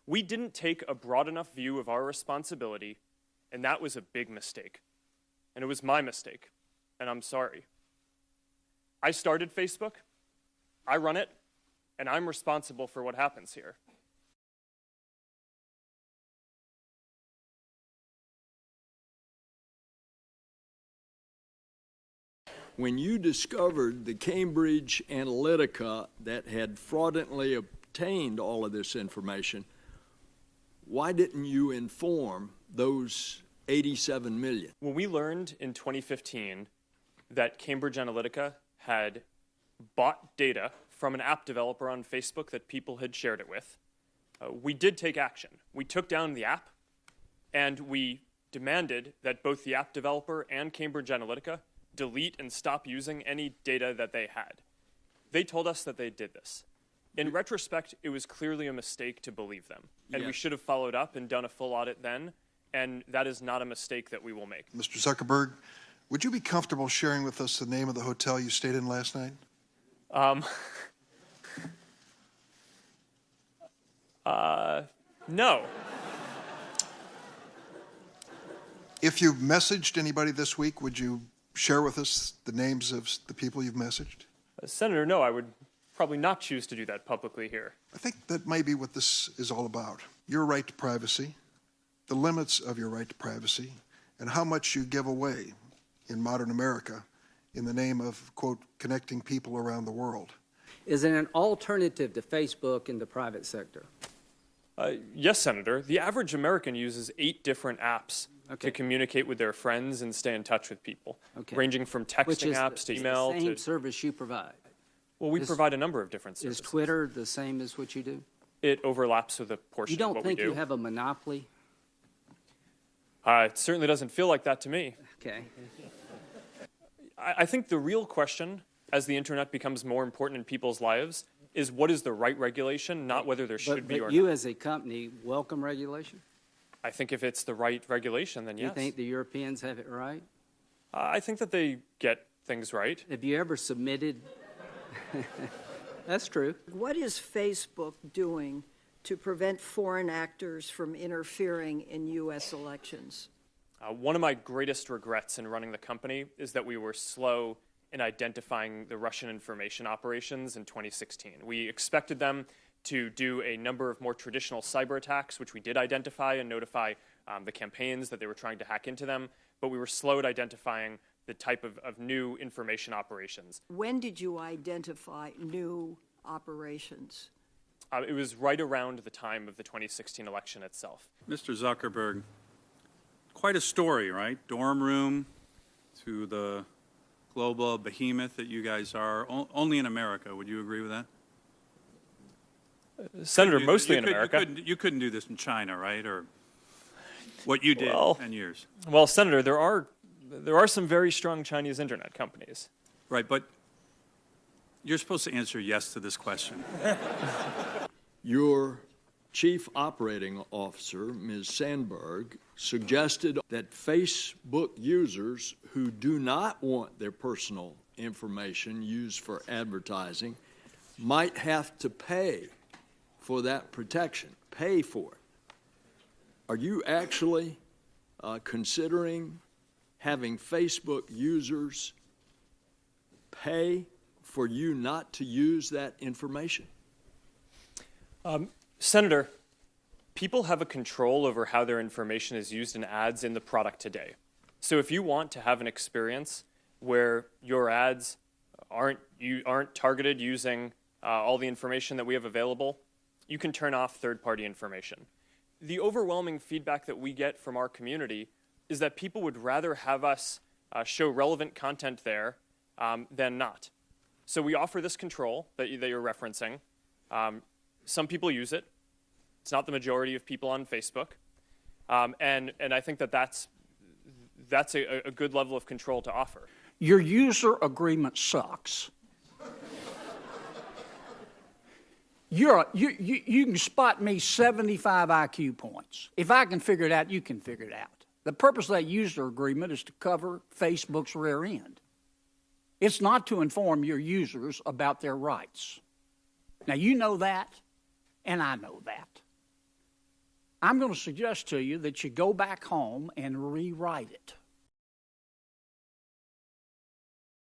We didn't take a broad enough view of our responsibility, and that was a big mistake. And it was my mistake, and I'm sorry. I started Facebook, I run it, and I'm responsible for what happens here. When you discovered the Cambridge Analytica that had fraudulently obtained all of this information, why didn't you inform those 87 million? When we learned in 2015 that Cambridge Analytica had bought data from an app developer on Facebook that people had shared it with, we did take action. We took down the app, and we demanded that both the app developer and Cambridge Analytica delete and stop using any data that they had. They told us that they did this. In retrospect, it was clearly a mistake to believe them, and we should have followed up and done a full audit then, and that is not a mistake that we will make. Mr. Zuckerberg, would you be comfortable sharing with us the name of the hotel you stayed in last night? No. If you've messaged anybody this week, would you share with us the names of the people you've messaged? Senator, no, I would probably not choose to do that publicly here. I think that may be what this is all about. Your right to privacy, the limits of your right to privacy, and how much you give away in modern America in the name of, quote, connecting people around the world. Is it an alternative to Facebook in the private sector? Yes, Senator. The average American uses 8 different apps to communicate with their friends and stay in touch with people, ranging from texting apps to email. Which is the same service you provide? Well, we provide a number of different services. Is Twitter the same as what you do? It overlaps with a portion of what we do. You don't think you have a monopoly? It certainly doesn't feel like that to me. Okay. I think the real question, as the internet becomes more important in people's lives, is what is the right regulation, not whether there should be or not. But you as a company welcome regulation? I think if it's the right regulation, then yes. You think the Europeans have it right? I think that they get things right. Have you ever submitted? That's true. What is Facebook doing to prevent foreign actors from interfering in U.S. elections? One of my greatest regrets in running the company is that we were slow in identifying the Russian information operations in 2016. We expected them to do a number of more traditional cyber attacks, which we did identify and notify the campaigns that they were trying to hack into them, but we were slow at identifying the type of new information operations. When did you identify new operations? It was right around the time of the 2016 election itself. Mr. Zuckerberg, quite a story, right? Dorm room to the global behemoth that you guys are, only in America. Would you agree with that? Senator, mostly in America. You couldn't do this in China, right? Or what you did in 10 years. Well, Senator, there are some very strong Chinese internet companies. Right, but you're supposed to answer yes to this question. Your chief operating officer, Ms. Sandberg, suggested that Facebook users who do not want their personal information used for advertising might have to pay for that protection, pay for it. Are you actually considering having Facebook users pay for you not to use that information? Senator, people have a control over how their information is used in ads in the product today. So if you want to have an experience where your ads aren't targeted using all the information that we have available, you can turn off third-party information. The overwhelming feedback that we get from our community is that people would rather have us show relevant content there than not. So we offer this control that you're referencing. Some people use it. It's not the majority of people on Facebook. And I think that's a good level of control to offer. Your user agreement sucks. You can spot me 75 IQ points. If I can figure it out, you can figure it out. The purpose of that user agreement is to cover Facebook's rear end. It's not to inform your users about their rights. Now, you know that, and I know that. I'm going to suggest to you that you go back home and rewrite it.